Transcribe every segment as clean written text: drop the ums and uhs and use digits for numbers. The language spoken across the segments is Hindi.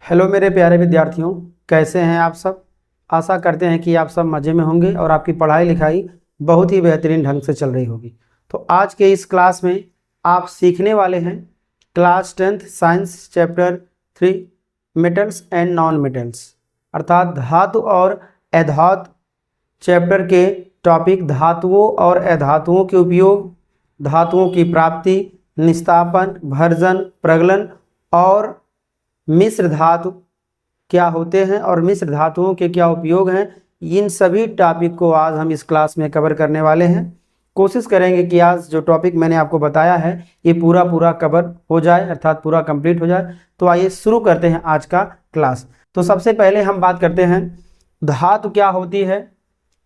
हेलो मेरे प्यारे विद्यार्थियों, कैसे हैं आप सब। आशा करते हैं कि आप सब मज़े में होंगे और आपकी पढ़ाई लिखाई बहुत ही बेहतरीन ढंग से चल रही होगी। तो आज के इस क्लास में आप सीखने वाले हैं class 10th science chapter 3 metals and non metals, अर्थात धातु और अधातु चैप्टर के टॉपिक धातुओं और अधातुओं के उपयोग, धातुओं की प्राप्ति, निस्तापन, भर्जन, प्रगलन और मिश्र धातु क्या होते हैं और मिश्र धातुओं के क्या उपयोग हैं। इन सभी टॉपिक को आज हम इस क्लास में कवर करने वाले हैं। कोशिश करेंगे कि आज जो टॉपिक मैंने आपको बताया है ये पूरा कवर हो जाए, अर्थात पूरा कंप्लीट हो जाए। तो आइए शुरू करते हैं आज का क्लास। तो सबसे पहले हम बात करते हैं धातु क्या होती है,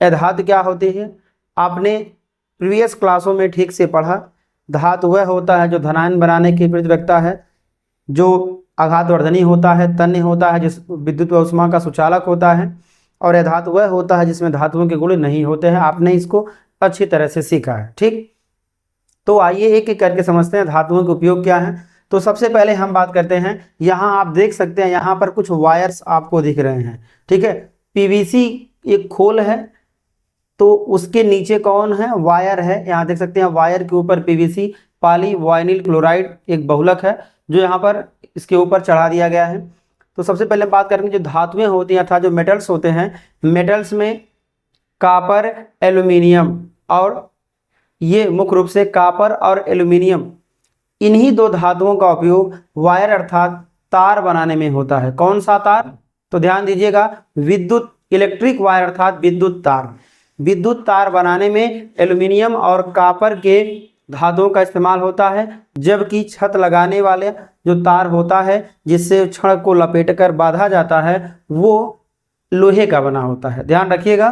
अधातु क्या होती है। आपने प्रीवियस क्लासों में ठीक से पढ़ा। धातु वह होता है जो धनायन बनाने की प्रवृत्ति रखता है, जो आघातवर्धनी होता है, तन्य होता है, जिस विद्युत व ऊष्मा का सुचालक होता है, और अधातु वह होता है जिसमें धातुओं के गुण नहीं होते हैं। आपने इसको अच्छी तरह से सीखा है, ठीक। तो आइए एक एक करके समझते हैं धातुओं के उपयोग क्या है। तो सबसे पहले हम बात करते हैं, यहाँ आप देख सकते हैं यहाँ पर कुछ वायर्स आपको दिख रहे हैं, ठीक है। पीवीसी एक खोल है, तो उसके नीचे कौन है, वायर है। यहाँ देख सकते हैं वायर के ऊपर पीवीसी पॉली वाइनिल क्लोराइड एक बहुलक है जो यहाँ पर इसके ऊपर चढ़ा दिया गया है। तो सबसे पहले बात करेंगे जो धातुएं होती हैं अर्थात जो मेटल्स होते हैं। मेटल्स में कॉपर, एल्यूमिनियम, और ये मुख्य रूप से कॉपर और एल्यूमिनियम, इन्हीं दो धातुओं का उपयोग वायर अर्थात तार बनाने में होता है। कौन सा तार, तो ध्यान दीजिएगा, विद्युत इलेक्ट्रिक वायर अर्थात विद्युत तार। विद्युत तार बनाने में एल्यूमिनियम और कॉपर के धातुओं का इस्तेमाल होता है, जबकि छत लगाने वाले जो तार होता है जिससे छड़ को लपेटकर बांधा जाता है वो लोहे का बना होता है। ध्यान रखिएगा।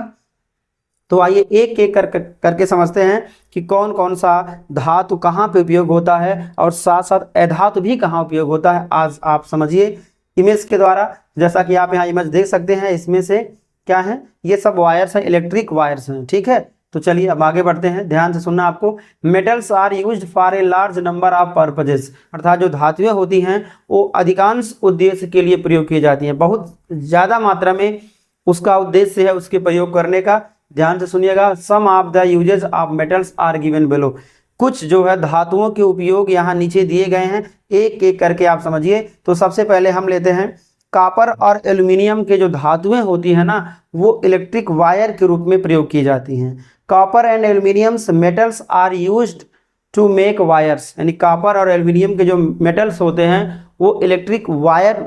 तो आइए एक एक करके समझते हैं कि कौन कौन सा धातु कहाँ पे उपयोग होता है और साथ साथ अधातु भी कहाँ उपयोग होता है। आज आप समझिए इमेज के द्वारा। जैसा कि आप यहाँ इमेज देख सकते हैं, इसमें से क्या है, ये सब वायर्स हैं, इलेक्ट्रिक वायर्स हैं, ठीक है। तो चलिए अब आगे बढ़ते हैं, ध्यान से सुनना आपको। Metals are used for a large number of purposes, अर्थात जो धातुएं होती हैं वो अधिकांश उद्देश्य के लिए प्रयोग की जाती हैं। बहुत ज़्यादा मात्रा में उसका उद्देश्य है उसके प्रयोग करने का। ध्यान से सुनिएगा। Some of the uses of metals are given below. कुछ जो है धातुओं के उपयोग यहाँ नीचे दिए गए हैं, एक एक करके आप समझिए। तो सबसे पहले हम लेते हैं कॉपर और एल्यूमिनियम के जो धातुएं होती हैं ना, वो इलेक्ट्रिक वायर के रूप में प्रयोग की जाती हैं। Copper and aluminiums metals are used to make wires, यानी कॉपर और एल्यूमिनियम के जो मेटल्स होते हैं वो इलेक्ट्रिक वायर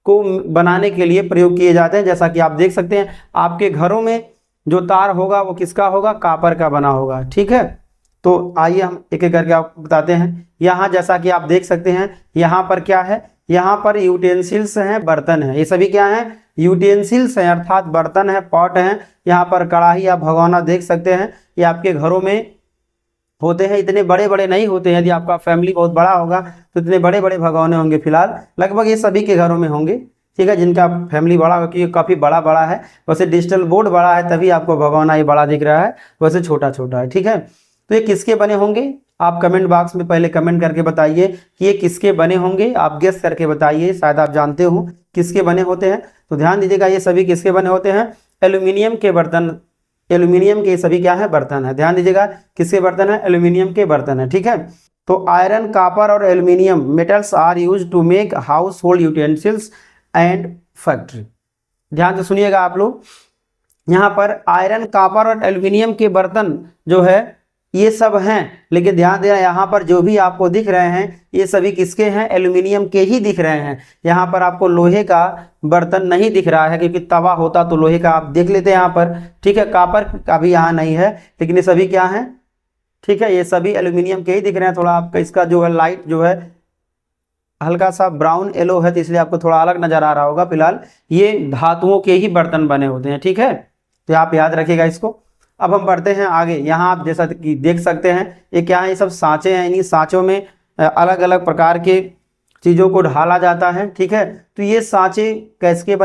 को बनाने के लिए प्रयोग किए जाते हैं। जैसा कि आप देख सकते हैं आपके घरों में जो तार होगा वो किसका होगा, कॉपर का बना होगा, ठीक है। तो आइए हम एक एक करके आपको बताते हैं। यहाँ जैसा कि आप देख सकते हैं यहाँ पर क्या है, यहाँ पर यूटेंसिल्स हैं, बर्तन हैं। ये सभी क्या हैं, यूटेंसिल्स हैं अर्थात बर्तन है, पॉट हैं। यहाँ पर कढ़ाई या भगोना देख सकते हैं, ये आपके घरों में होते हैं। इतने बड़े बड़े नहीं होते हैं, यदि आपका फैमिली बहुत बड़ा होगा तो इतने बड़े बड़े भगोने होंगे। फिलहाल लगभग ये सभी के घरों में होंगे, ठीक है, जिनका फैमिली बड़ा हो, क्योंकि काफ़ी बड़ा है। वैसे डिजिटल बोर्ड बड़ा है तभी आपको भगोना ये बड़ा दिख रहा है, वैसे छोटा छोटा है, ठीक है। तो ये किसके बने होंगे, आप कमेंट बॉक्स में पहले कमेंट करके बताइए कि ये किसके बने होंगे। आप गेस करके बताइए, शायद आप जानते हो किसके बने होते हैं। तो ध्यान दीजिएगा ये सभी किसके बने होते हैं, एल्यूमिनियम के बर्तन। एल्यूमिनियम के सभी क्या है, बर्तन है। ध्यान दीजिएगा किसके बर्तन है, एल्यूमिनियम के बर्तन है, ठीक है। तो आयरन, कॉपर और aluminium metals are used to make household utensils and factory. ध्यान से सुनिएगा आप लोग। यहाँ पर आयरन, कॉपर और एल्यूमिनियम के बर्तन जो है ये सब हैं, लेकिन ध्यान देना यहाँ पर जो भी आपको दिख रहे हैं ये सभी किसके हैं, एल्यूमिनियम के ही दिख रहे हैं। यहाँ पर आपको लोहे का बर्तन नहीं दिख रहा है, क्योंकि तवा होता तो लोहे का आप देख लेते हैं यहाँ पर, ठीक है। कॉपर का भी यहाँ नहीं है, लेकिन ये सभी क्या हैं, ठीक है, ये सभी एल्यूमिनियम के ही दिख रहे हैं। थोड़ा आपका इसका जो है लाइट जो है हल्का सा ब्राउन येलो है, तो इसलिए आपको थोड़ा अलग नजर आ रहा होगा। फिलहाल ये धातुओं के ही बर्तन बने होते हैं, ठीक है। तो आप याद रखिएगा इसको। अब हम बढ़ते हैं आगे। यहाँ आप जैसा कि देख सकते हैं ये क्या है, ये सब सांचे हैं। इन्हीं सांचों में अलग अलग प्रकार के चीज़ों को ढाला जाता है, ठीक है। तो ये सांचे किसके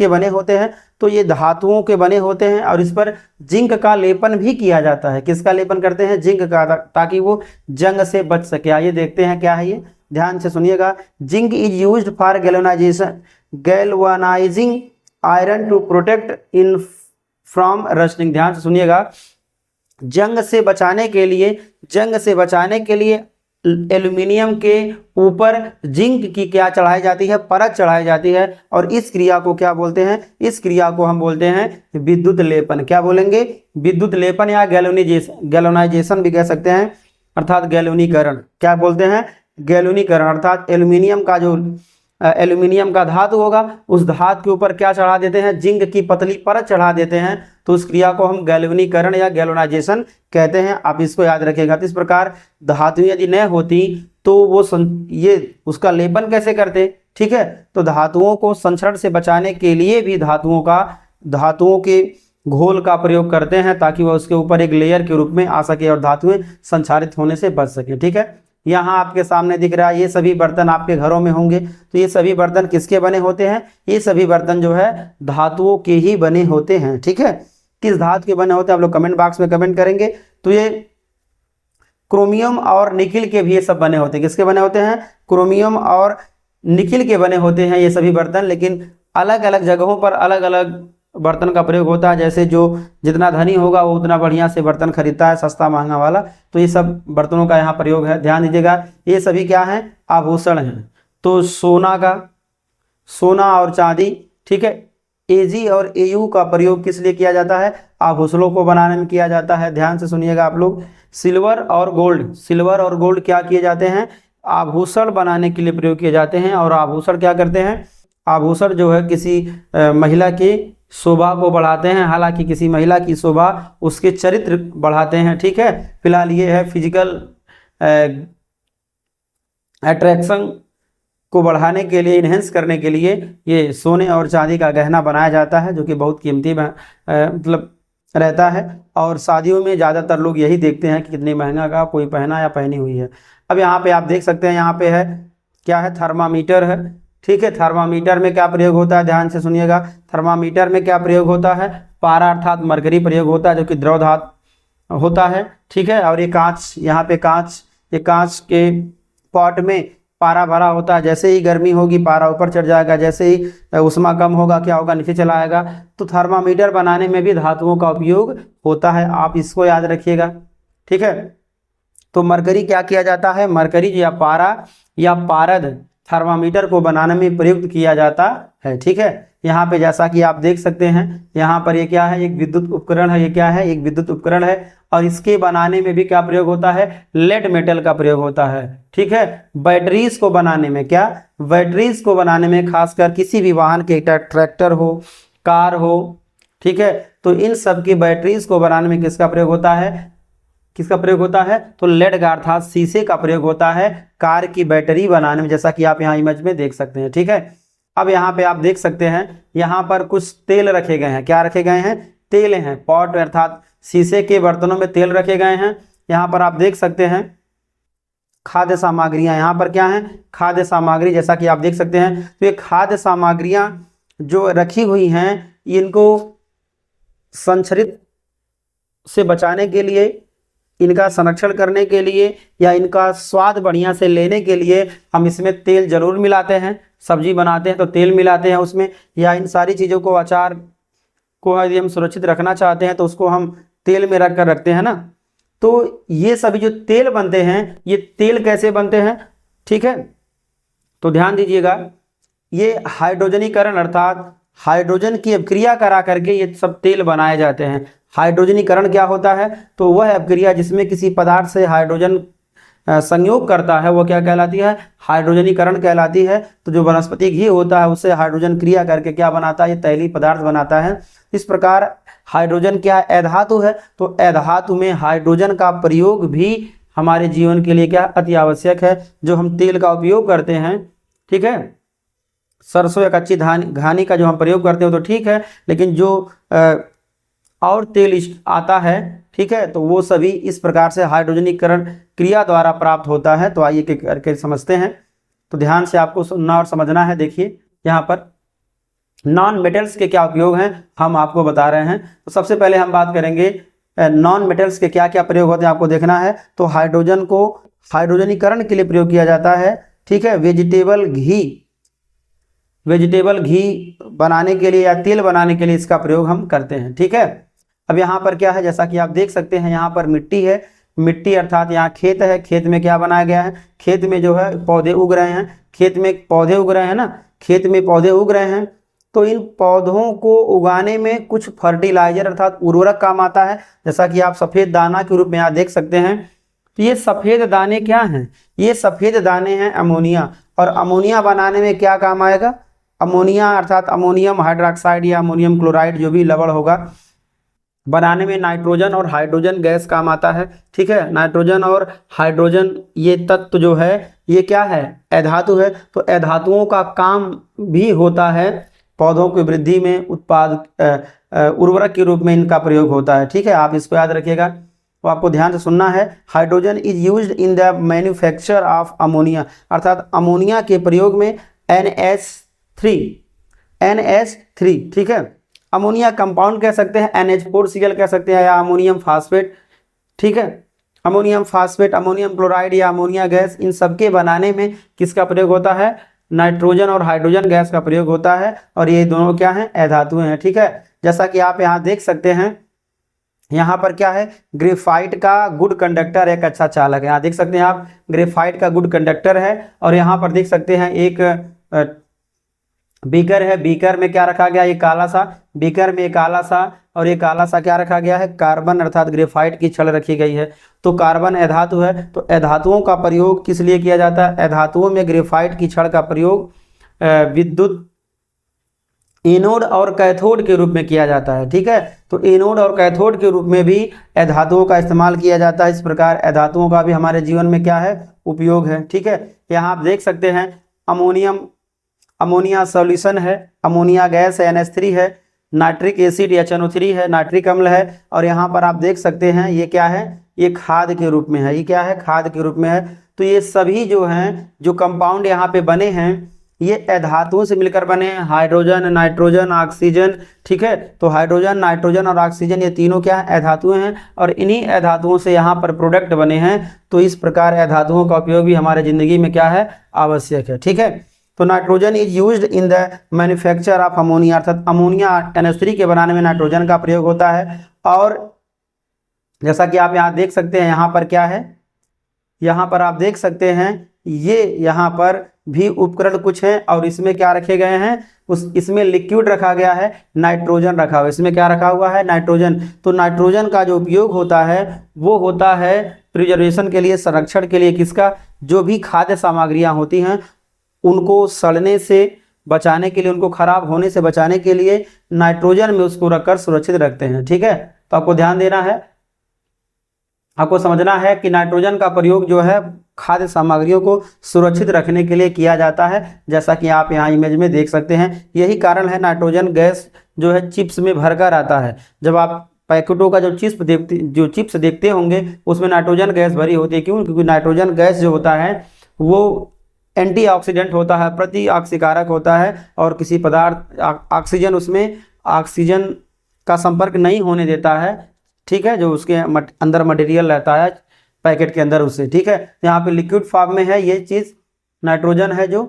बने होते हैं, तो ये धातुओं के बने होते हैं और इस पर जिंक का लेपन भी किया जाता है। किसका लेपन करते हैं, जिंक का, ताकि वो जंग से बच सके। आइए देखते हैं क्या है ये। ध्यान से सुनिएगा। Zinc is used for galvanising iron to protect in from rusting. ध्यान से सुनिएगा, जंग से बचाने के लिए एल्यूमिनियम के ऊपर जिंक की क्या चढ़ाई जाती है, परत चढ़ाई जाती है, और इस क्रिया को क्या बोलते हैं, इस क्रिया को हम बोलते हैं विद्युत लेपन। क्या बोलेंगे, विद्युत लेपन या गैल्वेनाइजेशन भी कह सकते हैं, अर्थात गैल्वेनीकरण। क्या बोलते हैं, गैल्वेनीकरण। अर्थात एल्यूमिनियम का धातु होगा, उस धातु के ऊपर क्या चढ़ा देते हैं, जिंक की पतली परत चढ़ा देते हैं, तो उस क्रिया को हम गैल्वेनीकरण या गैल्वेनाइजेशन कहते हैं। आप इसको याद रखिएगा। तो इस प्रकार धातु यदि न होती तो वो ये उसका लेपन कैसे करते, ठीक है। तो धातुओं को संक्षरण से बचाने के लिए भी धातुओं के घोल का प्रयोग करते हैं, ताकि वह उसके ऊपर एक लेयर के रूप में आ सके और धातुएं संक्षारित होने से बच सके, ठीक है। यहाँ आपके सामने दिख रहा है, ये सभी बर्तन आपके घरों में होंगे। तो ये सभी बर्तन किसके बने होते हैं, ये सभी बर्तन जो है धातुओं के ही बने होते हैं, ठीक है। किस धातु के बने होते हैं आप लोग कमेंट बॉक्स में कमेंट करेंगे। तो ये क्रोमियम और निकिल के भी ये सब बने होते हैं। किसके बने होते हैं, क्रोमियम और निकिल के बने होते हैं ये सभी बर्तन, लेकिन अलग अलग जगहों पर अलग अलग बर्तन का प्रयोग होता है। जैसे जो जितना धनी होगा वो उतना बढ़िया से बर्तन खरीदता है, सस्ता महंगा वाला। तो ये सब बर्तनों का यहाँ प्रयोग है, ध्यान दीजिएगा। ये सभी क्या हैं, आभूषण हैं। तो सोना और चांदी, ठीक है। एजी और एयू का प्रयोग किस लिए किया जाता है, आभूषणों को बनाने में किया जाता है। ध्यान से सुनिएगा आप लोग। सिल्वर और गोल्ड क्या किए जाते हैं, आभूषण बनाने के लिए प्रयोग किए जाते हैं। और आभूषण क्या करते हैं, आभूषण जो है किसी महिला की शोभा को बढ़ाते हैं। हालांकि किसी महिला की शोभा उसके चरित्र बढ़ाते हैं, ठीक है। फिलहाल ये है फिजिकल अट्रैक्शन को बढ़ाने के लिए, इन्हेंस करने के लिए ये सोने और चांदी का गहना बनाया जाता है, जो कि बहुत कीमती मतलब रहता है। और शादियों में ज़्यादातर लोग यही देखते हैं कि कितनी महंगा का कोई पहना या पहनी हुई है। अब यहाँ पे आप देख सकते हैं, यहाँ पे है क्या है, थर्मामीटर है, ठीक है। थर्मामीटर में क्या प्रयोग होता है, ध्यान से सुनिएगा। थर्मामीटर में क्या प्रयोग होता है, पारा अर्थात मरकरी प्रयोग होता है, जो कि द्रव धातु होता है, ठीक है। और ये कांच, यहाँ पे ये कांच के पॉट में पारा भरा होता है। जैसे ही गर्मी होगी पारा ऊपर चढ़ जाएगा, जैसे ही उष्मा कम होगा क्या होगा, नीचे चला आएगा। तो थर्मामीटर बनाने में भी धातुओं का उपयोग होता है, आप इसको याद रखिएगा, ठीक है। तो मरकरी क्या किया जाता है, मरकरी या पारा या पारद थर्मामीटर को बनाने में प्रयुक्त किया जाता है, ठीक है। यहाँ पे जैसा कि आप देख सकते हैं, यहाँ पर ये क्या है, एक विद्युत उपकरण है। ये क्या है, एक विद्युत उपकरण है। और इसके बनाने में भी क्या प्रयोग होता है, लेड मेटल का प्रयोग होता है, ठीक है। बैटरीज को बनाने में बैटरीज को बनाने में खासकर किसी भी वाहन के, ट्रैक्टर हो, कार हो, ठीक है। तो इन सब की बैटरीज को बनाने में किसका प्रयोग होता है, तो लेड का अर्थात शीशे का प्रयोग होता है कार की बैटरी बनाने में, जैसा कि आप यहाँ इमेज में देख सकते हैं, ठीक है। अब यहाँ पे आप देख सकते हैं, यहाँ पर कुछ तेल रखे गए हैं। क्या रखे गए हैं, तेल हैं। पॉट अर्थात शीशे के बर्तनों में तेल रखे गए हैं। यहाँ पर आप देख सकते हैं खाद्य सामग्रियाँ, यहाँ पर क्या है, खाद्य सामग्री, जैसा कि आप देख सकते हैं। तो ये खाद्य सामग्रियाँ जो रखी हुई हैं, इनको संक्षरित से बचाने के लिए, इनका संरक्षण करने के लिए, या इनका स्वाद बढ़िया से लेने के लिए हम इसमें तेल जरूर मिलाते हैं। सब्जी बनाते हैं तो तेल मिलाते हैं उसमें, या इन सारी चीज़ों को, अचार को यदि हम सुरक्षित रखना चाहते हैं तो उसको हम तेल में रखते हैं ना। तो ये सभी जो तेल बनते हैं, ये तेल कैसे बनते हैं, ठीक है। तो ध्यान दीजिएगा, ये हाइड्रोजनीकरण अर्थात हाइड्रोजन की अभिक्रिया करा करके ये सब तेल बनाए जाते हैं। हाइड्रोजनीकरण क्या होता है, तो वह अभिक्रिया जिसमें किसी पदार्थ से हाइड्रोजन संयोग करता है, वो क्या कहलाती है, हाइड्रोजनीकरण कहलाती है। तो जो वनस्पति घी होता है उससे हाइड्रोजन क्रिया करके क्या बनाता है, ये तैलीय पदार्थ बनाता है। इस प्रकार हाइड्रोजन क्या अधातु है, तो अधातु में हाइड्रोजन का प्रयोग भी हमारे जीवन के लिए क्या अति आवश्यक है। जो हम तेल का उपयोग करते हैं, ठीक है, सरसों या कच्ची घानी का जो हम प्रयोग करते हैं तो ठीक है, लेकिन जो और तेल आता है, ठीक है, तो वो सभी इस प्रकार से हाइड्रोजनीकरण क्रिया द्वारा प्राप्त होता है। तो आइए करके समझते हैं। तो ध्यान से आपको सुनना और समझना है। देखिए यहाँ पर नॉन मेटल्स के क्या उपयोग हैं हम आपको बता रहे हैं। तो सबसे पहले हम बात करेंगे नॉन मेटल्स के क्या क्या प्रयोग होते हैं, आपको देखना है। तो हाइड्रोजन को हाइड्रोजनीकरण के लिए प्रयोग किया जाता है, ठीक है। वेजिटेबल घी बनाने के लिए या तेल बनाने के लिए इसका प्रयोग हम करते हैं, ठीक है। अब यहाँ पर क्या है, जैसा कि आप देख सकते हैं यहाँ पर मिट्टी है, मिट्टी अर्थात यहाँ खेत है, खेत में क्या बनाया गया है, खेत में जो है पौधे उग रहे हैं, खेत में पौधे उग रहे हैं ना, खेत में पौधे उग रहे हैं, तो इन पौधों को उगाने में कुछ फर्टिलाइजर अर्थात उर्वरक काम आता है, जैसा कि आप सफ़ेद दाना के रूप में यहाँ देख सकते हैं। तो ये सफ़ेद दाने क्या हैं, ये सफ़ेद दाने हैं अमोनिया, और अमोनिया बनाने में क्या काम आएगा, अमोनिया अर्थात अमोनियम हाइड्रोक्साइड या अमोनियम क्लोराइड जो भी लवण होगा, बनाने में नाइट्रोजन और हाइड्रोजन गैस काम आता है, ठीक है। नाइट्रोजन और हाइड्रोजन ये तत्व जो है ये क्या है, अधातु है। तो अधातुओं का काम भी होता है पौधों की वृद्धि में, उत्पाद उर्वरक के रूप में इनका प्रयोग होता है, ठीक है। आप इसको याद रखिएगा, तो आपको ध्यान से सुनना है। Hydrogen is used in the manufacture of ammonia, अर्थात अमोनिया के प्रयोग में NH3, ठीक है। अमोनिया कंपाउंड कह सकते हैं, NH4Cl कह सकते हैं, या अमोनियम फास्फेट, ठीक है। अमोनियम फास्फेट, अमोनियम क्लोराइड या अमोनिया गैस, इन सबके बनाने में किसका प्रयोग होता है, नाइट्रोजन और हाइड्रोजन गैस का प्रयोग होता है, और ये दोनों क्या हैं, अधातुएं हैं, ठीक है। जैसा कि आप यहाँ देख सकते हैं, यहाँ पर क्या है, ग्रेफाइट का गुड कंडक्टर एक अच्छा चालक है, यहाँ देख सकते हैं आप, ग्रेफाइट का गुड कंडक्टर है। और यहाँ पर देख सकते हैं एक बीकर है, बीकर में क्या रखा गया, ये काला सा, बीकर में काला सा, और ये काला सा क्या रखा गया है, कार्बन अर्थात ग्रेफाइट की छड़ रखी गई है। तो कार्बन अधातु है, तो अधातुओं का प्रयोग किस लिए किया जाता है, अधातुओं में ग्रेफाइट की छड़ का प्रयोग विद्युत एनोड और कैथोड के रूप में किया जाता है, ठीक है। तो एनोड और कैथोड के रूप में भी अधातुओं का इस्तेमाल किया जाता है। इस प्रकार अधातुओं का भी हमारे जीवन में क्या है, उपयोग है, ठीक है। यहाँ आप देख सकते हैं अमोनिया सॉल्यूशन है, अमोनिया गैस है, NH3 है, नाइट्रिक एसिड HNO3 है, नाइट्रिक अम्ल है, और यहाँ पर आप देख सकते हैं ये क्या है, ये खाद के रूप में है, ये क्या है, खाद के रूप में है। तो ये सभी जो हैं, जो कंपाउंड यहाँ पे बने हैं, ये अधातुओं से मिलकर बने हैं, हाइड्रोजन, नाइट्रोजन, ऑक्सीजन, ठीक है। तो हाइड्रोजन, नाइट्रोजन और ऑक्सीजन ये तीनों क्या है, अधातुएं हैं, और इन्हीं अधातुओं से यहाँ पर प्रोडक्ट बने हैं। तो इस प्रकार अधातुओं का उपयोग भी हमारे ज़िंदगी में क्या है, आवश्यक है, ठीक है। तो nitrogen is used in the manufacture of ammonia, अर्थात अमोनिया NH3 के बनाने में नाइट्रोजन का प्रयोग होता है। और जैसा कि आप यहाँ देख सकते हैं, यहाँ पर क्या है, यहाँ पर आप देख सकते हैं, ये यहाँ पर भी उपकरण कुछ हैं, और इसमें क्या रखे गए हैं, इसमें लिक्विड रखा गया है, नाइट्रोजन रखा हुआ है, इसमें क्या रखा हुआ है, नाइट्रोजन। तो नाइट्रोजन का जो उपयोग होता है वो होता है प्रिजर्वेशन के लिए, संरक्षण के लिए, किसका, जो भी खाद्य सामग्रियाँ होती हैं उनको सड़ने से बचाने के लिए, उनको खराब होने से बचाने के लिए नाइट्रोजन में उसको रखकर सुरक्षित रखते हैं, ठीक है। तो आपको ध्यान देना है, आपको समझना है कि नाइट्रोजन का प्रयोग जो है खाद्य सामग्रियों को सुरक्षित रखने के लिए किया जाता है, जैसा कि आप यहाँ इमेज में देख सकते हैं। यही कारण है नाइट्रोजन गैस जो है चिप्स में भरकर आता है। जब आप पैकेटों का जो चिप्स देखते होंगे उसमें नाइट्रोजन गैस भरी होती है। क्यों? क्योंकि नाइट्रोजन गैस जो होता है वो एंटीऑक्सीडेंट होता है, प्रति ऑक्सीकारक होता है, और किसी पदार्थ ऑक्सीजन उसमें ऑक्सीजन का संपर्क नहीं होने देता है, ठीक है, जो उसके अंदर मटेरियल रहता है पैकेट के अंदर उससे, ठीक है। यहाँ पे लिक्विड फॉर्म में है, ये चीज़ नाइट्रोजन है जो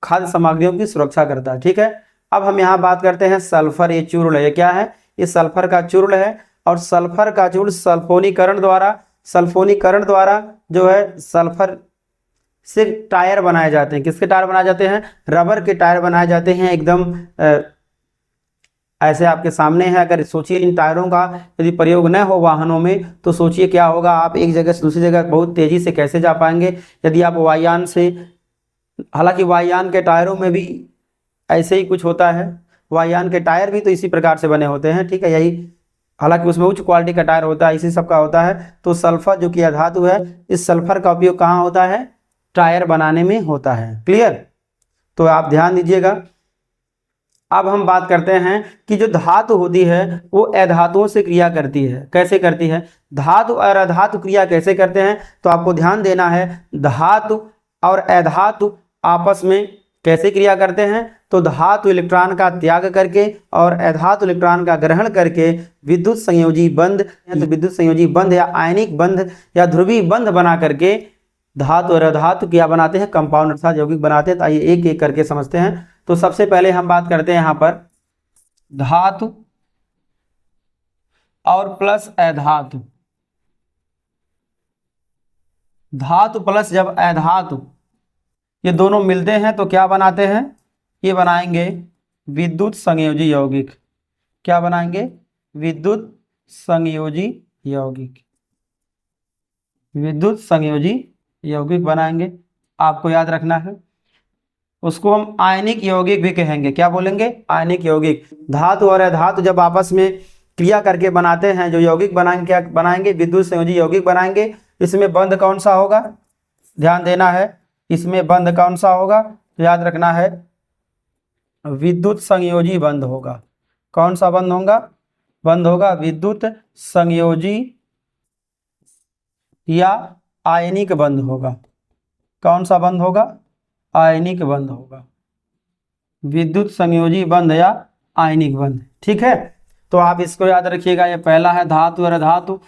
खाद्य सामग्रियों की सुरक्षा करता है, ठीक है। अब हम यहाँ बात करते हैं सल्फर, ये चूर्ण है, ये क्या है, ये सल्फर का चूर्ण है। और सल्फर का चूर्ण सल्फोनीकरण द्वारा जो है सल्फर से टायर बनाए जाते हैं। किसके टायर बनाए जाते हैं? रबर के टायर बनाए जाते हैं। एकदम ऐसे आपके सामने है। अगर सोचिए इन टायरों का यदि प्रयोग न हो वाहनों में तो सोचिए क्या होगा, आप एक जगह से दूसरी जगह बहुत तेजी से कैसे जा पाएंगे यदि आप वायुयान से। हालांकि वायुयान के टायरों में भी ऐसे ही कुछ होता है, वायुयान के टायर भी तो इसी प्रकार से बने होते हैं, ठीक है। यही हालांकि उसमें उच्च क्वालिटी का टायर होता है, इसी सब का होता है। तो सल्फर जो कि अधातु है, इस सल्फर का उपयोग कहाँ होता है? टायर बनाने में होता है। क्लियर? तो आप ध्यान दीजिएगा। अब हम बात करते हैं कि जो धातु होती है वो अधातुओं से क्रिया करती है। कैसे करती है? धातु और अधातु क्रिया कैसे करते हैं? तो आपको ध्यान देना है, धातु और अधातु आपस में कैसे क्रिया करते हैं? तो धातु इलेक्ट्रॉन का त्याग करके और अधातु इलेक्ट्रॉन का ग्रहण करके विद्युत संयोजी बंध या आयनिक बंध या ध्रुवीय बंध बना करके धातु और अधातु क्या बनाते हैं, कंपाउंड अर्थात यौगिक बनाते हैं। तो आइए एक एक करके समझते हैं। तो सबसे पहले हम बात करते हैं यहाँ पर धातु और प्लस अधातु। धातु प्लस जब अधातु ये दोनों मिलते हैं तो क्या बनाते हैं, ये बनाएंगे विद्युत संयोजी यौगिक। क्या बनाएंगे, विद्युत संयोजी यौगिक। विद्युत संयोजी यौगिक बनाएंगे, आपको याद रखना है। उसको हम आयनिक यौगिक भी कहेंगे। क्या बोलेंगे, आयनिक यौगिक। धातु और अधातु जब आपस में क्रिया करके बनाते हैं जो यौगिक बनाएंगे, क्या बनाएंगे, विद्युत संयोजी यौगिक बनाएंगे। इसमें बंध कौन सा होगा, ध्यान देना है, इसमें बंध कौन सा होगा, याद रखना है, विद्युत संयोजी बंध होगा। कौन सा बंध होगा, बंध होगा विद्युत संयोजी या आयनिक बंध होगा। कौन सा बंध होगा, आयनिक बंध होगा, विद्युत संयोजी बंध या आयनिक बंध। ठीक है, तो आप इसको याद रखिएगा। ये पहला है धातु और अधातु।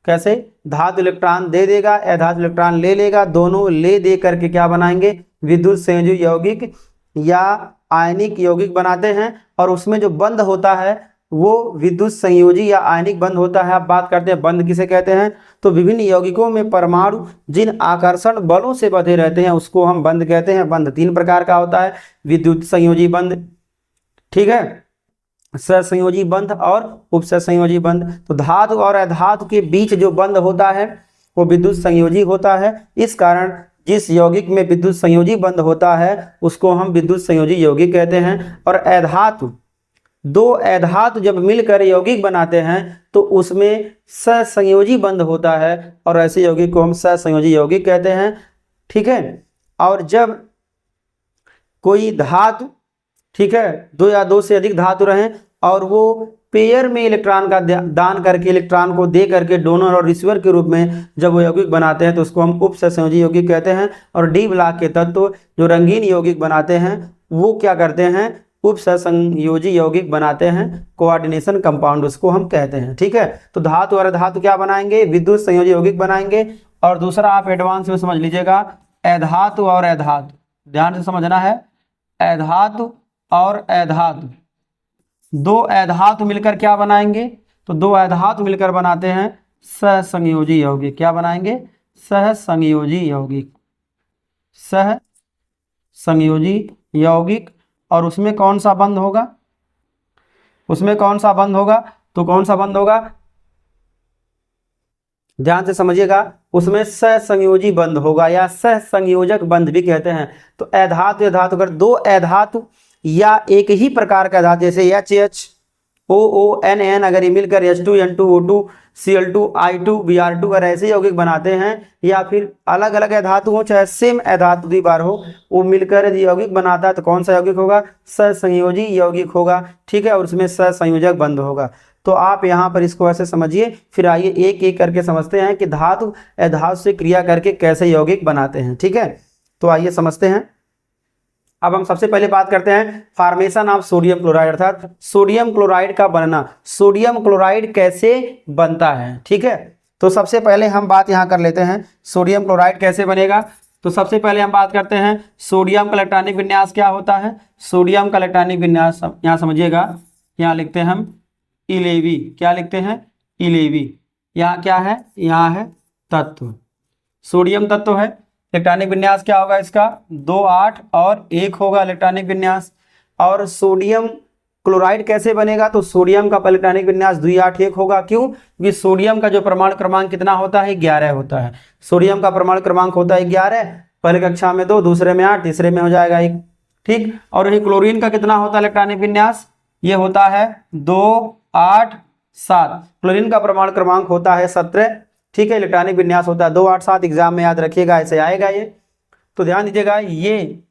कैसे, धातु इलेक्ट्रॉन दे देगा, अधातु इलेक्ट्रॉन ले लेगा, दोनों ले दे करके क्या बनाएंगे, विद्युत संयोजी यौगिक या आयनिक यौगिक बनाते हैं। और उसमें जो बंध होता है वो विद्युत संयोजी या आयनिक बंध होता है। अब बात करते हैं बंध किसे कहते हैं। तो विभिन्न यौगिकों में परमाणु जिन आकर्षण बलों से बंधे रहते हैं उसको हम बंध कहते हैं। बंध तीन प्रकार का होता है, विद्युत संयोजी बंध, ठीक है, सहसंयोजी बंध और उपसहसंयोजी बंध। तो धातु और अधातु के बीच जो बंध होता है वो विद्युत संयोजी होता है। इस कारण जिस यौगिक में विद्युत संयोजी बंध होता है उसको हम विद्युत संयोजी यौगिक कहते हैं। और अधातु, दो अधातु जब मिलकर यौगिक बनाते हैं तो उसमें सहसंयोजी बंध होता है और ऐसे यौगिक को हम सहसंयोजी यौगिक कहते हैं। ठीक है, और जब कोई धातु, ठीक है, दो या दो से अधिक धातु रहें और वो पेयर में इलेक्ट्रॉन का दान करके, इलेक्ट्रॉन को दे करके डोनर और रिसीवर के रूप में जब वो यौगिक बनाते हैं तो उसको हम उपसहसंयोजी यौगिक कहते हैं। और डी ब्लॉक के तत्व जो रंगीन यौगिक बनाते हैं वो क्या करते हैं, उपसहसंयोजी यौगिक बनाते हैं, कोऑर्डिनेशन कंपाउंड उसको हम कहते हैं। ठीक है, तो धातु और अधातु क्या बनाएंगे, विद्युत संयोजी यौगिक बनाएंगे। और दूसरा आप एडवांस में समझ लीजिएगा, अधातु और अधातु, ध्यान से समझना है, अधातु और अधातु, दो अधातु मिलकर क्या बनाएंगे, तो दो अधातु मिलकर बनाते हैं सहसंयोजी यौगिक। क्या बनाएंगे, सहसंयोजी यौगिक, सहसंयोजी यौगिक। और उसमें कौन सा बंध होगा, उसमें कौन सा बंध होगा, तो कौन सा बंध होगा, ध्यान से समझिएगा, उसमें सहसंयोजी बंध होगा या सहसंयोजक बंध भी कहते हैं। तो अधातु अधातु, अगर दो अधातु या एक ही प्रकार का धातु जैसे HHOONN अगर ये मिलकर H2N2O2 Cl2 I2 Br2 अगर ऐसे यौगिक बनाते हैं, या फिर अलग अलग अधातु हो चाहे सेम अधातु द्विबार हो, वो मिलकर यदि यौगिक बनाता है तो कौन सा यौगिक होगा, सहसंयोजी यौगिक होगा। ठीक है, और उसमें सहसंयोजक बंध होगा। तो आप यहाँ पर इसको ऐसे समझिए। फिर आइए एक एक करके समझते हैं कि धातु अधातु से क्रिया करके कैसे यौगिक बनाते हैं। ठीक है, तो आइए समझते हैं। अब हम सबसे पहले बात करते हैं फॉर्मेशन ऑफ सोडियम क्लोराइड, अर्थात सोडियम क्लोराइड का बनना। सोडियम क्लोराइड कैसे बनता है, ठीक है, तो सबसे पहले हम बात यहाँ कर लेते हैं सोडियम क्लोराइड कैसे बनेगा। तो सबसे पहले हम बात करते हैं सोडियम का इलेक्ट्रॉनिक विन्यास क्या होता है। सोडियम का इलेक्ट्रॉनिक विन्यास यहाँ समझिएगा, यहाँ लिखते हैं हम 11, क्या लिखते हैं 11। यहाँ क्या है, यहाँ है तत्व, सोडियम तत्व है। इलेक्ट्रॉनिक विन्यास क्या होगा इसका, 2 8 और 1 होगा इलेक्ट्रॉनिक विन्यास। और सोडियम क्लोराइड कैसे बनेगा, तो सोडियम का इलेक्ट्रॉनिक विन्यास 2 8 1 होगा। क्यों, क्योंकि सोडियम का जो परमाणु क्रमांक कितना होता है, 11 होता है। सोडियम का परमाणु क्रमांक होता है 11, पहले कक्षा में 2, दूसरे में 8, तीसरे में हो जाएगा 1। ठीक, और यही क्लोरीन का कितना होता है इलेक्ट्रॉनिक विन्यास, ये होता है 2 8 7। क्लोरीन का परमाणु क्रमांक होता है 17। ठीक है, इलेक्ट्रॉनिक विन्यास होता है 2 8 7। एग्जाम में याद रखिएगा, ऐसे आएगा ये, तो ध्यान दीजिएगा। ये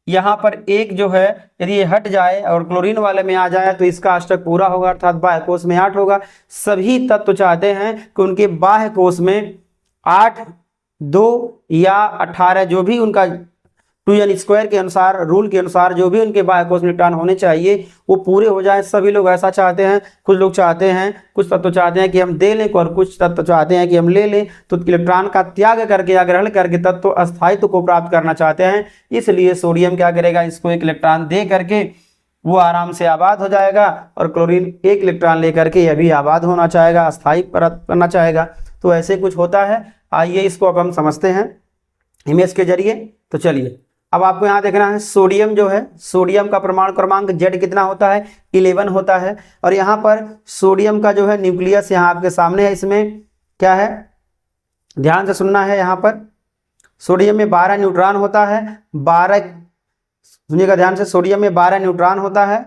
यहाँ पर एक जो है यदि ये हट जाए और क्लोरीन वाले में आ जाए तो इसका अष्टक पूरा होगा, अर्थात बाह्य कोश में 8 होगा। सभी तत्व चाहते हैं कि उनके बाह्य कोश में 8, 2 या 18 जो भी उनका 2n² के अनुसार, रूल के अनुसार जो भी उनके बाह्य कोष में इलेक्ट्रॉन होने चाहिए वो पूरे हो जाए। सभी लोग ऐसा चाहते हैं। कुछ लोग चाहते हैं, कुछ तत्व चाहते हैं कि हम दे लें और कुछ तत्व चाहते हैं कि हम ले लें। तो इलेक्ट्रॉन का त्याग करके या ग्रहण करके तत्व अस्थायित्व को प्राप्त करना चाहते हैं। इसलिए सोडियम क्या करेगा, इसको एक इलेक्ट्रॉन दे करके वो आराम से आबाद हो जाएगा, और क्लोरीन एक इलेक्ट्रॉन लेकर के यह भी आबाद होना चाहेगा, अस्थायी करना चाहेगा। तो ऐसे कुछ होता है। आइए इसको अब हम समझते हैं इमेज के जरिए। तो चलिए अब आपको यहाँ देखना है, सोडियम जो है, सोडियम का परमाणु क्रमांक Z कितना होता है, 11 होता है। और यहाँ पर सोडियम का जो है न्यूक्लियस यहाँ आपके सामने है। इसमें क्या है, ध्यान से सुनना है। यहाँ पर सोडियम में 12 न्यूट्रॉन होता है। 12, सुनिएगा ध्यान से, सोडियम में 12 न्यूट्रॉन होता है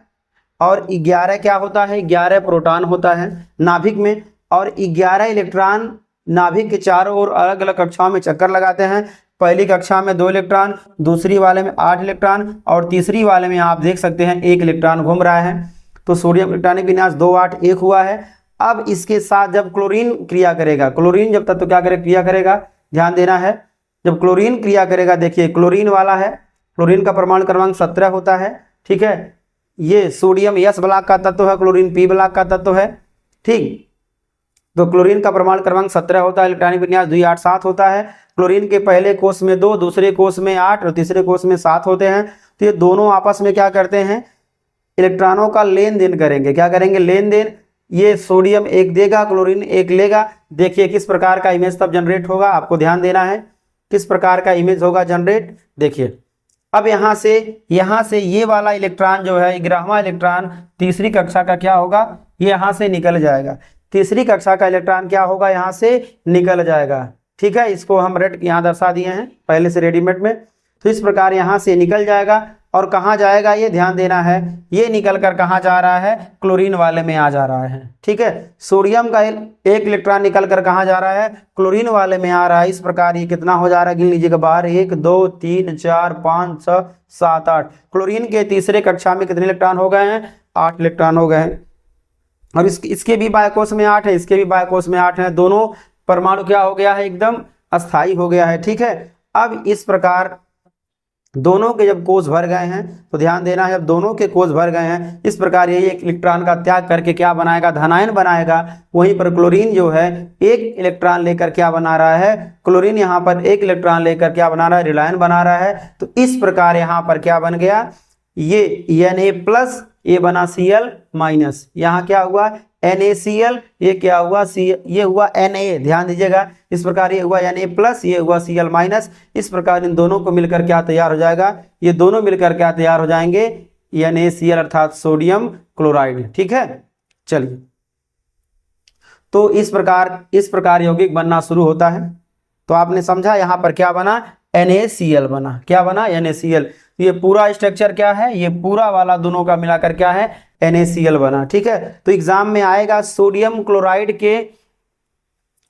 और 11 क्या होता है, 11 प्रोटॉन होता है नाभिक में। और 11 इलेक्ट्रॉन नाभिक के चारों ओर अलग अलग कक्षाओं में चक्कर लगाते हैं। पहली कक्षा में 2 इलेक्ट्रॉन, दूसरी वाले में 8 इलेक्ट्रॉन, और तीसरी वाले में आप देख सकते हैं 1 इलेक्ट्रॉन घूम रहा है। तो सोडियम इलेक्ट्रॉनिक विन्यास 2 8 1 हुआ है। अब इसके साथ जब क्लोरीन क्रिया करेगा, क्लोरीन जब तक तो क्या करेगा, क्रिया करेगा, ध्यान देना है। जब क्लोरीन क्रिया करेगा, देखिए क्लोरीन वाला है, क्लोरीन का परमाणु क्रमांक 17 होता है। ठीक है, ये सोडियम S ब्लॉक का तत्व है, क्लोरीन P ब्लॉक का तत्व है। ठीक, तो क्लोरीन का परमाणु क्रमांक 17 होता है, इलेक्ट्रॉनिक विन्यास 2 8 7 होता है। क्लोरीन के पहले कोष में 2, दूसरे कोष में 8 और तीसरे कोष में 7 होते हैं। तो ये दोनों आपस में क्या करते हैं, इलेक्ट्रॉनों का लेन देन करेंगे। क्या करेंगे, लेन देन। ये सोडियम 1 देगा, क्लोरीन 1 लेगा। देखिए किस प्रकार का इमेज तब जनरेट होगा, आपको ध्यान देना है किस प्रकार का इमेज होगा जनरेट। देखिए अब यहाँ से ये वाला इलेक्ट्रॉन जो है, 11वां इलेक्ट्रॉन तीसरी कक्षा का क्या होगा, ये यहाँ से निकल जाएगा। तीसरी कक्षा का इलेक्ट्रॉन क्या होगा, यहाँ से निकल जाएगा। ठीक है, इसको हम रेड यहाँ दर्शा दिए हैं पहले से रेडीमेड में। तो इस प्रकार यहाँ से निकल जाएगा, और कहाँ जाएगा ये ध्यान देना है, ये निकल कर कहाँ जा रहा है, क्लोरीन वाले में आ जा रहा है। ठीक है, सोडियम का 1 इलेक्ट्रॉन निकल कर कहाँ जा रहा है, क्लोरीन वाले में आ रहा है। इस प्रकार ये कितना हो जा रहा है, गिन लीजिएगा बाहर, 1 2 3 4 5 6 7 8। क्लोरीन के तीसरे कक्षा में कितने इलेक्ट्रॉन हो गए हैं, 8 इलेक्ट्रॉन हो गए हैं। और इसके भी बाह्य कोष में 8 है, इसके भी बाह्य कोष में 8 है। दोनों परमाणु क्या हो गया है, एकदम अस्थायी हो गया है। ठीक है, अब इस प्रकार दोनों के जब कोष भर गए हैं, तो ध्यान देना है, जब दोनों के कोष भर गए हैं, इस प्रकार ये एक इलेक्ट्रॉन का त्याग करके क्या बनाएगा, धनायन बनाएगा। वहीं पर क्लोरीन जो है 1 इलेक्ट्रॉन लेकर क्या बना रहा है, क्लोरीन यहाँ पर 1 इलेक्ट्रॉन लेकर क्या बना रहा है, ऋणायन बना रहा है। तो इस प्रकार यहाँ पर क्या बन गया, ये Na+, ये बना Cl-, यहाँ क्या हुआ NaCl, ये क्या हुआ ये हुआ Na। ध्यान दीजिएगा, इस प्रकार ये हुआ Na+, ये हुआ Cl-। इस प्रकार इन दोनों को मिलकर क्या तैयार हो जाएगा, ये दोनों मिलकर क्या तैयार हो जाएंगे, NaCl अर्थात सोडियम क्लोराइड। ठीक है, चलिए तो इस प्रकार यौगिक बनना शुरू होता है। तो आपने समझा यहाँ पर क्या बना, NaCl बना। क्या बना, NaCl। ये पूरा स्ट्रक्चर क्या है, ये पूरा वाला दोनों का मिलाकर क्या है, NaCl बना। ठीक है, तो एग्जाम में आएगा सोडियम क्लोराइड के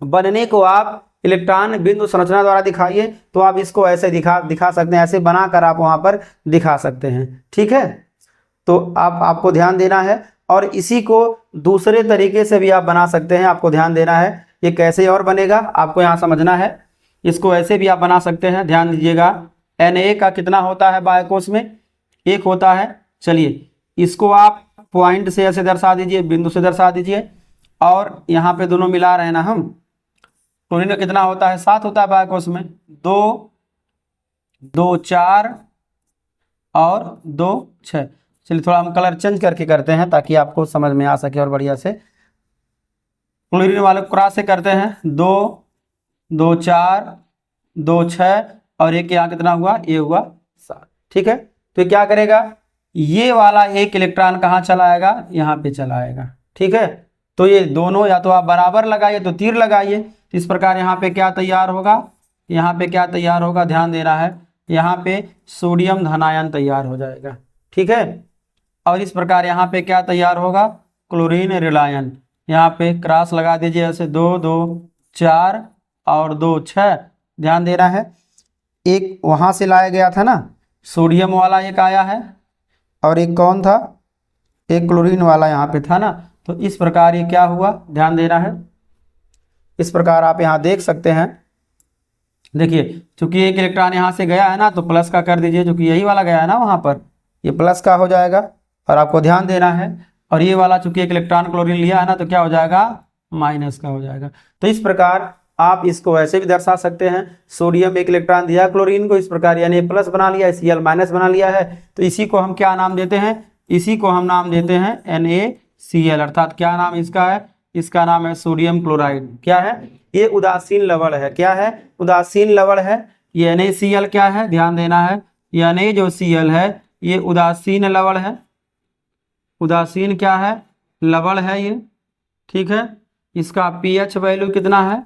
बनने को आप इलेक्ट्रॉन बिंदु संरचना द्वारा दिखाइए, तो आप इसको ऐसे दिखा सकते हैं, ऐसे बनाकर आप वहां पर दिखा सकते हैं। ठीक है, तो आपको ध्यान देना है। और इसी को दूसरे तरीके से भी आप बना सकते हैं, आपको ध्यान देना है। ये कैसे और बनेगा आपको यहाँ समझना है। इसको ऐसे भी आप बना सकते हैं, ध्यान दीजिएगा। Na का कितना होता है बाह्य कोष में, 1 होता है। चलिए इसको आप पॉइंट से ऐसे दर्शा दीजिए, बिंदु से दर्शा दीजिए। और यहाँ पे दोनों मिला रहे हैं ना हम। क्लोरीन का कितना होता है, 7 होता है बाह्य कोष में, 2 2 4 और 2 6। चलिए थोड़ा हम कलर चेंज करके करते हैं ताकि आपको समझ में आ सके और बढ़िया से। क्लोरीन वाले क्रॉस से करते हैं, 2 2 4 2 6 और एक यहाँ कितना हुआ, ये हुआ 7। ठीक है, तो ये क्या करेगा, ये वाला 1 इलेक्ट्रॉन कहाँ चला आएगा, यहाँ पे चला आएगा। ठीक है, तो ये दोनों या तो आप बराबर लगाइए तो तीर लगाइए। इस प्रकार यहाँ पे क्या तैयार होगा, यहाँ पे क्या तैयार होगा, ध्यान देना है, यहाँ पे सोडियम धनायन तैयार हो जाएगा। ठीक है, और इस प्रकार यहाँ पे क्या तैयार होगा, क्लोरीन ऋणायन। यहाँ पे क्रॉस लगा दीजिए ऐसे, 2 2 4 और 2 6। ध्यान देना है, एक वहां से लाया गया था ना, सोडियम वाला एक आया है, और एक कौन था, एक क्लोरीन वाला यहाँ पे था ना। तो इस प्रकार ये क्या हुआ, ध्यान देना है। इस प्रकार आप यहाँ देख सकते हैं, देखिए चूंकि एक इलेक्ट्रॉन यहाँ से गया है ना, तो प्लस का कर दीजिए, चूंकि यही वाला गया है ना वहाँ पर, ये प्लस का हो जाएगा। और आपको ध्यान देना है, और ये वाला चूंकि एक इलेक्ट्रॉन क्लोरीन लिया है ना, तो क्या हो जाएगा, माइनस का हो जाएगा। तो इस प्रकार आप इसको ऐसे भी दर्शा सकते हैं, सोडियम एक इलेक्ट्रॉन दिया क्लोरीन को, इस प्रकार यानी प्लस बना लिया, Cl माइनस बना लिया है। तो इसी को हम क्या नाम देते हैं, इसी को हम नाम देते हैं NaCl, अर्थात क्या नाम इसका है, इसका नाम है सोडियम क्लोराइड। क्या है, ये उदासीन लवण है। क्या है, उदासीन लवण है। ये NaCl क्या है, ध्यान देना है, ये Na जो Cl है ये उदासीन लवण है। उदासीन क्या है, लवण है ये, ठीक है। इसका pH वैल्यू कितना है,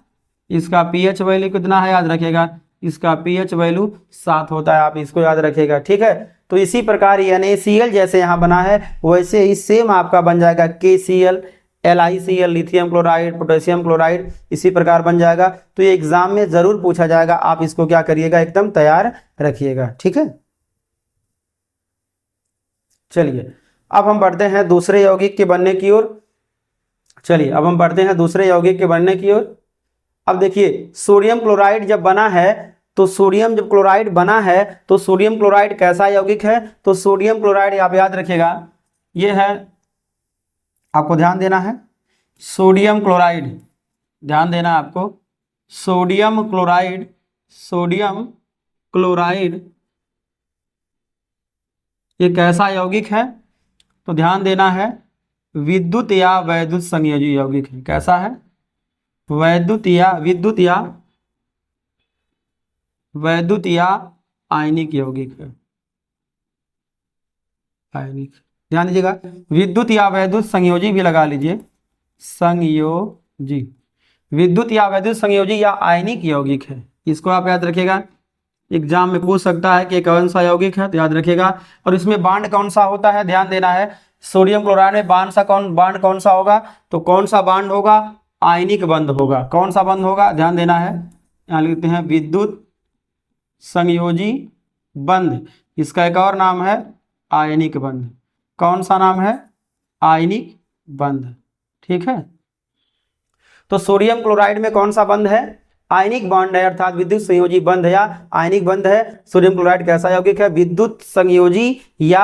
इसका pH वैल्यू कितना है, याद रखिएगा, इसका pH वैल्यू 7 होता है, आप इसको याद रखिएगा, ठीक है। तो इसी प्रकार NaCl जैसे यहाँ बना है, वैसे ही सेम आपका बन जाएगा KCl, LiCl, lithium chloride, potassium chloride, इसी प्रकार बन जाएगा। तो ये एग्जाम में जरूर पूछा जाएगा, आप इसको क्या करिएगा, एकदम तैयार रखिएगा, ठीक है। चलिए अब हम बढ़ते हैं दूसरे यौगिक के बनने की ओर। चलिए अब हम बढ़ते हैं दूसरे यौगिक के बनने की ओर। अब देखिए सोडियम क्लोराइड जब बना है, तो सोडियम जब क्लोराइड बना है, तो सोडियम क्लोराइड कैसा यौगिक है, तो सोडियम क्लोराइड आप याद रखिएगा, ये है, आपको ध्यान देना है, सोडियम क्लोराइड, ध्यान देना आपको, सोडियम क्लोराइड, सोडियम क्लोराइड ये कैसा यौगिक है, तो ध्यान देना है, विद्युत या वैद्युत संयोजी यौगिक है। कैसा है, वैद्युत या आयनिक यौगिक है। आयनिक, ध्यान दीजिएगा, विद्युत या वैद्युत संयोजी भी लगा लीजिए, संयोजी, विद्युत या वैद्युत संयोजी या आयनिक यौगिक है, इसको आप याद रखिएगा। एग्जाम में पूछ सकता है कि कौन सा यौगिक है, तो याद रखिएगा। और इसमें बांड कौन सा होता है, ध्यान देना है, सोडियम क्लोराइड में बांड कौन सा होगा, तो कौन सा बांड होगा, आयनिक बंध होगा। कौन सा बंध होगा, ध्यान देना है, यहाँ लिखते हैं विद्युत संयोजी बंध, इसका एक और नाम है आयनिक बंध। कौन सा नाम है, आयनिक बंध, ठीक है। तो सोडियम क्लोराइड में कौन सा बंध है, आयनिक बॉन्ड है, अर्थात विद्युत संयोजी बंध या आयनिक बंध है। सोडियम क्लोराइड कैसा यौगिक है, विद्युत संयोजी या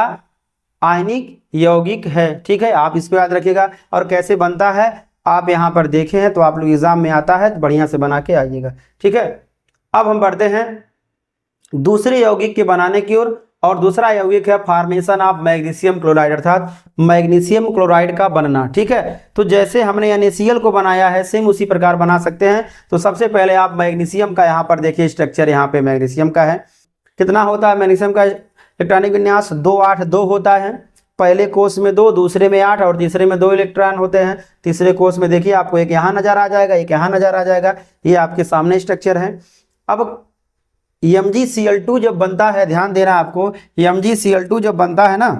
आयनिक यौगिक है, ठीक है। आप इसको याद रखिएगा। और कैसे बनता है आप यहाँ पर देखे हैं, तो आप लोग एग्जाम में आता है तो बढ़िया से बना के आइएगा, ठीक है। अब हम बढ़ते हैं दूसरे यौगिक के बनाने की ओर, और दूसरा यौगिक है फॉर्मेशन ऑफ मैग्नीशियम क्लोराइड, अर्थात मैग्नीशियम क्लोराइड का बनना, ठीक है। तो जैसे हमने NaCl को बनाया है, सेम उसी प्रकार बना सकते हैं। तो सबसे पहले आप मैग्नीशियम का यहाँ पर देखिए स्ट्रक्चर, यहाँ पे मैग्नीशियम का है, कितना होता है मैग्नीशियम का इलेक्ट्रॉनिक विन्यास, 2 8 2 होता है। पहले कोष में 2, दूसरे में 8 और तीसरे में 2 इलेक्ट्रॉन होते हैं। तीसरे कोष में देखिए आपको एक यहाँ नजर आ जाएगा, एक यहाँ नजर आ जाएगा, ये आपके सामने स्ट्रक्चर है। अब MgCl2 जब बनता है, ध्यान देना आपको, MgCl2 जब बनता है ना,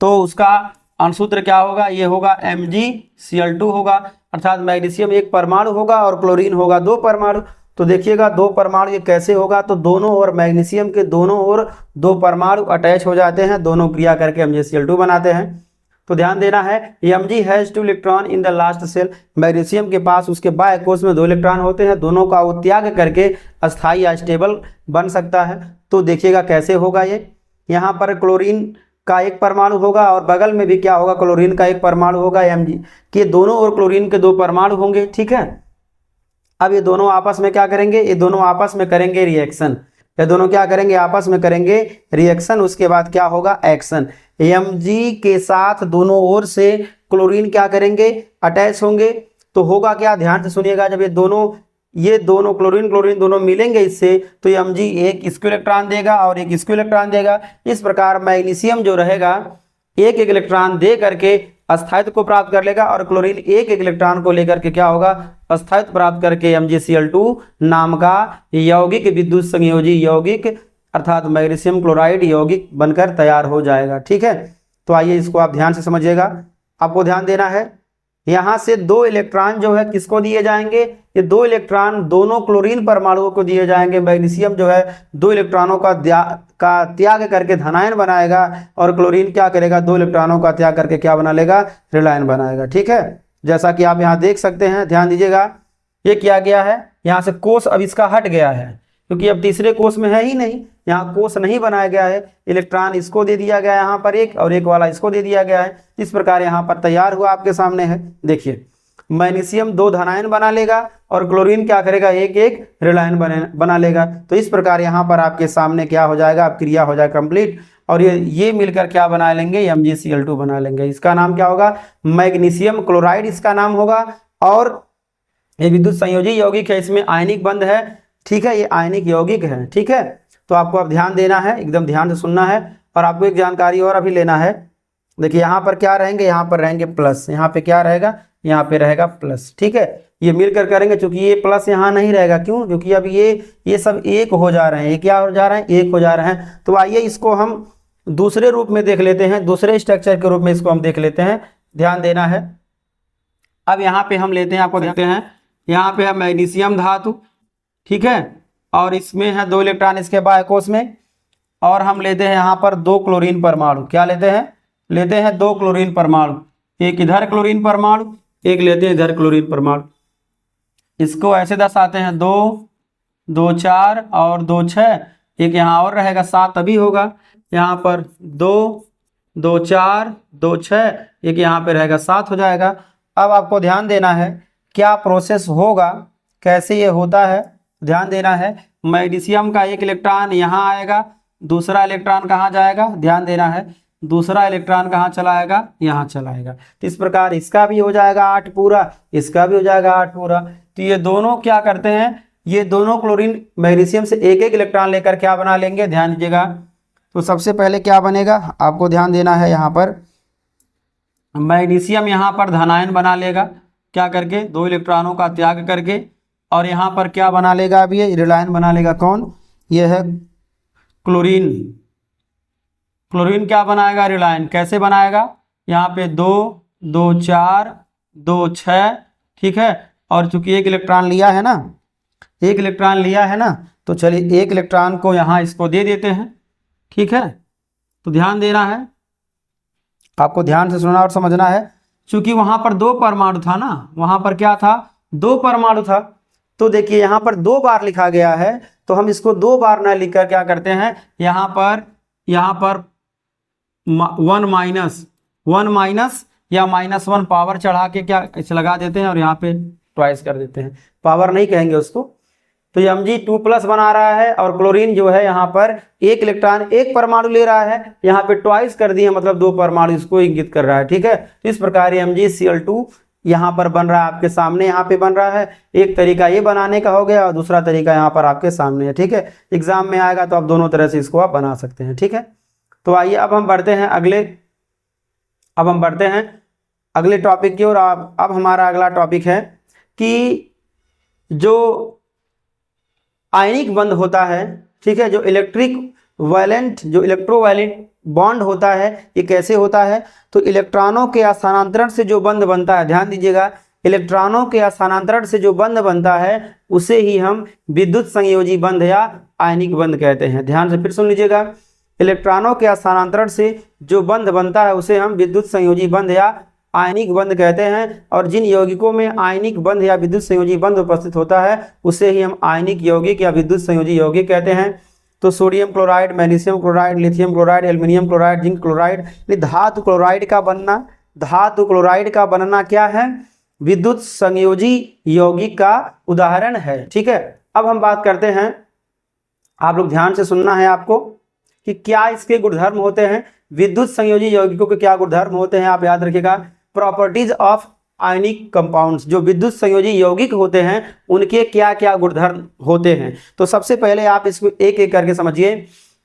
तो उसका अणुसूत्र क्या होगा, ये होगा MgCl2 होगा, अर्थात मैग्नीशियम एक परमाणु होगा और क्लोरीन होगा 2 परमाणु। तो देखिएगा 2 परमाणु ये कैसे होगा, तो दोनों ओर मैग्नीशियम के दोनों ओर 2 परमाणु अटैच हो जाते हैं, दोनों क्रिया करके MgCl2 बनाते हैं। तो ध्यान देना है, Mg has 2 electron in the last shell, magnesium के पास उसके बाह्य कोष में 2 इलेक्ट्रॉन होते हैं, दोनों का वो त्याग करके अस्थायी या स्टेबल बन सकता है। तो देखिएगा कैसे होगा ये, यहाँ पर क्लोरीन का एक परमाणु होगा और बगल में भी क्या होगा, क्लोरीन का एक परमाणु होगा। Mg के दोनों ओर क्लोरीन के 2 परमाणु होंगे, ठीक है। अब ये दोनों आपस में क्या करेंगे, ये दोनों आपस में करेंगे रिएक्शन, ये दोनों क्या करेंगे, आपस में करेंगे रिएक्शन। उसके बाद क्या होगा, एक्शन। Mg के साथ दोनों ओर से क्लोरीन क्या करेंगे, अटैच होंगे। तो होगा क्या, ध्यान से सुनिएगा, जब ये दोनों क्लोरीन दोनों मिलेंगे इससे, तो Mg एक इसको इलेक्ट्रॉन देगा और एक इसको इलेक्ट्रॉन देगा। इस प्रकार मैग्नीशियम जो रहेगा एक इलेक्ट्रॉन दे करके अस्थायित्व को प्राप्त कर लेगा, और क्लोरीन एक इलेक्ट्रॉन को लेकर के क्या होगा, अस्थायित्व प्राप्त करके MgCl2 नाम का यौगिक, विद्युत संयोजी यौगिक, अर्थात मैग्नीशियम क्लोराइड यौगिक बनकर तैयार हो जाएगा, ठीक है। तो आइए इसको आप ध्यान से समझिएगा। आपको ध्यान देना है, यहाँ से 2 इलेक्ट्रॉन जो है किसको दिए जाएंगे, ये 2 इलेक्ट्रॉन दोनों क्लोरीन परमाणुओं को दिए जाएंगे। मैग्नीशियम जो है 2 इलेक्ट्रॉनों का त्याग करके धनायन बनाएगा, और क्लोरीन क्या करेगा, 2 इलेक्ट्रॉनों का त्याग करके क्या बना लेगा, ऋणायन बनाएगा, ठीक है। जैसा कि आप यहाँ देख सकते हैं, ध्यान दीजिएगा, ये किया गया है। यहाँ से कोष अब इसका हट गया है, क्योंकि अब तीसरे कोष में है ही नहीं, यहाँ कोष नहीं बनाया गया है। इलेक्ट्रॉन इसको दे दिया गया है यहाँ पर एक, और एक वाला इसको दे दिया गया है। इस प्रकार यहाँ पर तैयार हुआ, आपके सामने है। देखिए मैग्नीशियम 2 धनायन बना लेगा और क्लोरीन क्या करेगा, एक एक ऋणायन बना लेगा। तो इस प्रकार यहाँ पर आपके सामने क्या हो जाएगा, अब क्रिया हो जाएगा कंप्लीट, और ये मिलकर क्या बना लेंगे, MgCl2 बना लेंगे। इसका नाम क्या होगा, मैग्नीशियम क्लोराइड इसका नाम होगा। और ये विद्युत संयोजी यौगिक है, इसमें आयनिक बंध है, ठीक है, ये आयनिक यौगिक है, ठीक है। तो आपको अब ध्यान देना है, एकदम ध्यान से सुनना है। और आपको एक जानकारी और अभी लेना है। देखिए यहाँ पर क्या रहेंगे, यहाँ पर रहेंगे प्लस, यहाँ पे क्या रहेगा, यहाँ पे रहेगा प्लस, ठीक है। ये मिलकर करेंगे, चूंकि ये प्लस यहाँ नहीं रहेगा, क्यों, क्योंकि अब ये सब एक हो जा रहे हैं। ये क्या हो जा रहे हैं, एक हो जा रहे हैं। तो आइए इसको हम दूसरे रूप में देख लेते हैं, दूसरे स्ट्रक्चर के रूप में इसको हम देख लेते हैं। ध्यान देना है। अब यहाँ पे हम लेते हैं, आपको देखते हैं, यहाँ पे है मैग्नीशियम धातु, ठीक है, और इसमें है 2 इलेक्ट्रॉन इसके बाह्य कोष में, और हम लेते हैं यहाँ पर 2 क्लोरीन परमाणु। क्या लेते हैं, लेते हैं 2 क्लोरीन परमाणु, एक इधर क्लोरीन परमाणु, एक लेते हैं इधर क्लोरीन परमाणु। इसको ऐसे दर्शाते हैं 2 2 4 और 2 6, एक यहाँ और रहेगा 7 अभी होगा, यहाँ पर 2 2 4 2 6, एक यहाँ पे रहेगा 7 हो जाएगा। अब आपको ध्यान देना है क्या प्रोसेस होगा, कैसे ये होता है, ध्यान देना है। मैग्नीशियम का एक इलेक्ट्रॉन यहाँ आएगा, दूसरा इलेक्ट्रॉन कहाँ जाएगा, ध्यान देना है, दूसरा इलेक्ट्रॉन कहाँ चलाएगा, यहाँ चलाएगा। तो इस प्रकार इसका भी हो जाएगा 8 पूरा, इसका भी हो जाएगा 8 पूरा। तो ये दोनों क्या करते हैं, ये दोनों क्लोरीन मैग्नीशियम से एक एक इलेक्ट्रॉन लेकर क्या बना लेंगे, ध्यान दीजिएगा। तो सबसे पहले क्या बनेगा, आपको ध्यान देना है, यहाँ पर मैग्नीशियम यहाँ पर धनायन बना लेगा, क्या करके, 2 इलेक्ट्रॉनों का त्याग करके, और यहाँ पर क्या बना लेगा, अभी ये ऋणायन बना लेगा। कौन, ये है क्लोरीन। क्लोरीन क्या बनाएगा, ऋणायन। कैसे बनाएगा, यहाँ पे 2 2 4 2 6, ठीक है। और चूंकि एक इलेक्ट्रॉन लिया है ना, एक इलेक्ट्रॉन लिया है ना, तो चलिए एक इलेक्ट्रॉन को यहाँ इसको दे देते हैं, ठीक है। तो ध्यान देना है, आपको ध्यान से सुनना और समझना है। चूंकि वहां पर 2 परमाणु था ना, वहां पर क्या था, 2 परमाणु था। तो देखिए यहाँ पर 2 बार लिखा गया है, तो हम इसको 2 बार ना लिखकर क्या करते हैं, यहाँ पर 1 माइनस या -1 पावर चढ़ा के क्या इसे लगा देते हैं, और यहाँ पे ट्वाइस कर देते हैं, पावर नहीं कहेंगे उसको। तो ये Mg2+ बना रहा है, और क्लोरीन जो है यहाँ पर एक इलेक्ट्रॉन एक परमाणु ले रहा है, यहाँ पे ट्वाइस कर दिए, मतलब 2 परमाणु इसको इंगित कर रहा है, ठीक है। तो इस प्रकार ये MgCl2 यहाँ पर बन रहा है, आपके सामने यहाँ पे बन रहा है। एक तरीका ये बनाने का हो गया, और दूसरा तरीका यहाँ पर आपके सामने है, ठीक है। एग्जाम में आएगा तो आप दोनों तरह से इसको आप बना सकते हैं, ठीक है। तो आइए अब हम बढ़ते हैं अगले टॉपिक की ओर। अब हमारा अगला टॉपिक है कि जो आयनिक बंध होता है, ठीक है, जो इलेक्ट्रोवायलेंट बॉन्ड होता है, ये कैसे होता है। तो इलेक्ट्रॉनों के स्थानांतरण से जो बंध बनता है, ध्यान दीजिएगा, इलेक्ट्रॉनों के स्थानांतरण से जो बंध बनता है उसे ही हम विद्युत संयोजी बंध या आयनिक बंध कहते हैं। ध्यान से फिर सुन लीजिएगा, इलेक्ट्रॉनों के स्थानांतरण से जो बंध बनता है उसे हम विद्युत संयोजी बंध या आयनिक बंध कहते हैं। और जिन यौगिकों में आयनिक बंध या विद्युत संयोजी बंध उपस्थित होता है उसे ही हम आयनिक यौगिक या विद्युत संयोजी यौगिक कहते हैं। तो sodium chloride, magnesium chloride, lithium chloride, aluminium chloride, zinc chloride, धातु क्लोराइड का बनना क्या है, विद्युत संयोजी यौगिक का उदाहरण है, ठीक है। अब हम बात करते हैं, आप लोग ध्यान से सुनना है आपको, कि क्या इसके गुणधर्म होते हैं, विद्युत संयोजी यौगिकों के क्या गुणधर्म होते हैं। आप याद रखिएगा, प्रॉपर्टीज ऑफ आयनिक कंपाउंड्स, जो विद्युत संयोजी यौगिक होते हैं उनके क्या क्या गुणधर्म होते हैं। तो सबसे पहले आप इसको एक एक करके समझिए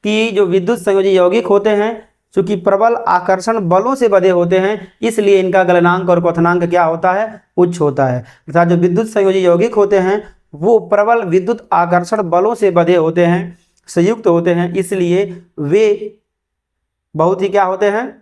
कि जो विद्युत संयोजी यौगिक होते हैं, चूंकि प्रबल आकर्षण बलों से बंधे होते हैं, इसलिए इनका गलनांक और क्वथनांक क्या होता है, उच्च होता है। अर्थात जो विद्युत संयोजी यौगिक होते हैं वो प्रबल विद्युत आकर्षण बलों से बंधे होते हैं, संयुक्त होते हैं, इसलिए वे बहुत ही क्या होते हैं,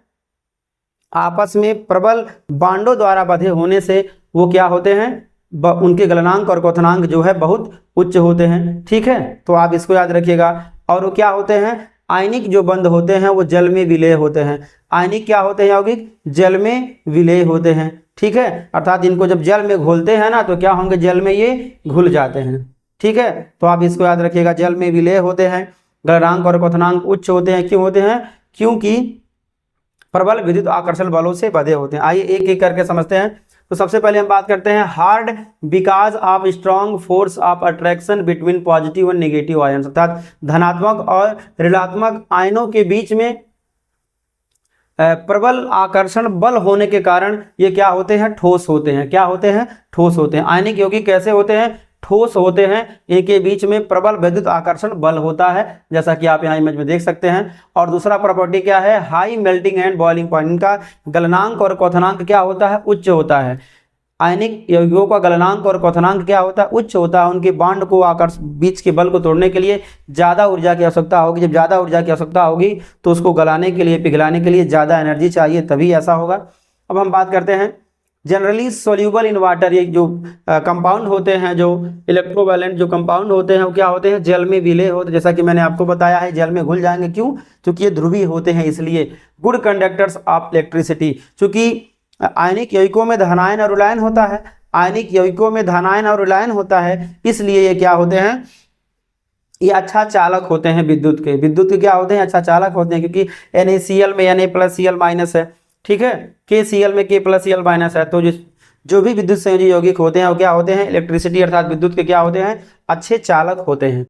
आपस में प्रबल बांडों द्वारा बंधे होने से वो क्या होते हैं, उनके गलनांक और क्वथनांक जो है बहुत उच्च होते हैं, ठीक है। तो आप इसको याद रखिएगा। और वो क्या होते हैं, आयनिक जो बंध होते हैं वो जल में विलेय होते हैं। आयनिक क्या होते हैं यौगिक, जल में विलेय होते हैं, ठीक है, अर्थात इनको जब जल में घोलते हैं ना तो क्या होंगे, जल में ये घुल जाते हैं। ठीक है, तो आप इसको याद रखिएगा, जल में विलेय होते हैं, गलनांक और क्वथनांक उच्च होते हैं। क्यों होते हैं, क्योंकि प्रबल विद्युत आकर्षण बलों से बंधे होते हैं। आइए एक एक करके समझते हैं। तो सबसे पहले हम बात करते हैं hard because of strong force of attraction between positive and negative ion, अर्थात धनात्मक और ऋणात्मक आयनों के बीच में प्रबल आकर्षण बल होने के कारण ये क्या होते हैं, ठोस होते हैं। क्या होते हैं, ठोस होते हैं। आयनिक यौगिक कैसे होते हैं, ठोस होते हैं। इनके बीच में प्रबल विद्युत आकर्षण बल होता है, जैसा कि आप यहाँ इमेज में देख सकते हैं। और दूसरा प्रॉपर्टी क्या है, high melting and boiling point. इनका गलनांक और क्वथनांक क्या होता है, उच्च होता है। आयनिक यौगिकों का गलनांक और क्वथनांक क्या होता है, उच्च होता है। उनके बॉन्ड को बीच के बल को तोड़ने के लिए ज़्यादा ऊर्जा की आवश्यकता होगी। जब ज़्यादा ऊर्जा की आवश्यकता होगी तो उसको गलाने के लिए, पिघलाने के लिए ज़्यादा एनर्जी चाहिए, तभी ऐसा होगा। अब हम बात करते हैं जनरली सोल्यूबल इन वाटर। ये जो कंपाउंड होते हैं, जो इलेक्ट्रोवैलेंट जो कंपाउंड होते हैं, वो क्या होते हैं, जल में विलय होते हैं। जैसा कि मैंने आपको बताया है, जल में घुल जाएंगे। क्यों, क्योंकि ये ध्रुवीय होते हैं, इसलिए गुड कंडक्टर्स ऑफ इलेक्ट्रिसिटी। चूंकि आयनिक यौगिकों में धनायन और ऋणायन होता है, आयनिक यौगिकों में धनायन और ऋणायन होता है, इसलिए ये क्या होते हैं, ये अच्छा चालक होते हैं विद्युत के। विद्युत के क्या होते हैं, अच्छा चालक होते हैं, क्योंकि NaCl में Na+Cl- है। ठीक है, KCl में K+Cl- है। तो जो भी विद्युत संयोजी यौगिक होते हैं वो क्या होते हैं, इलेक्ट्रिसिटी अर्थात विद्युत के क्या होते हैं, अच्छे चालक होते हैं।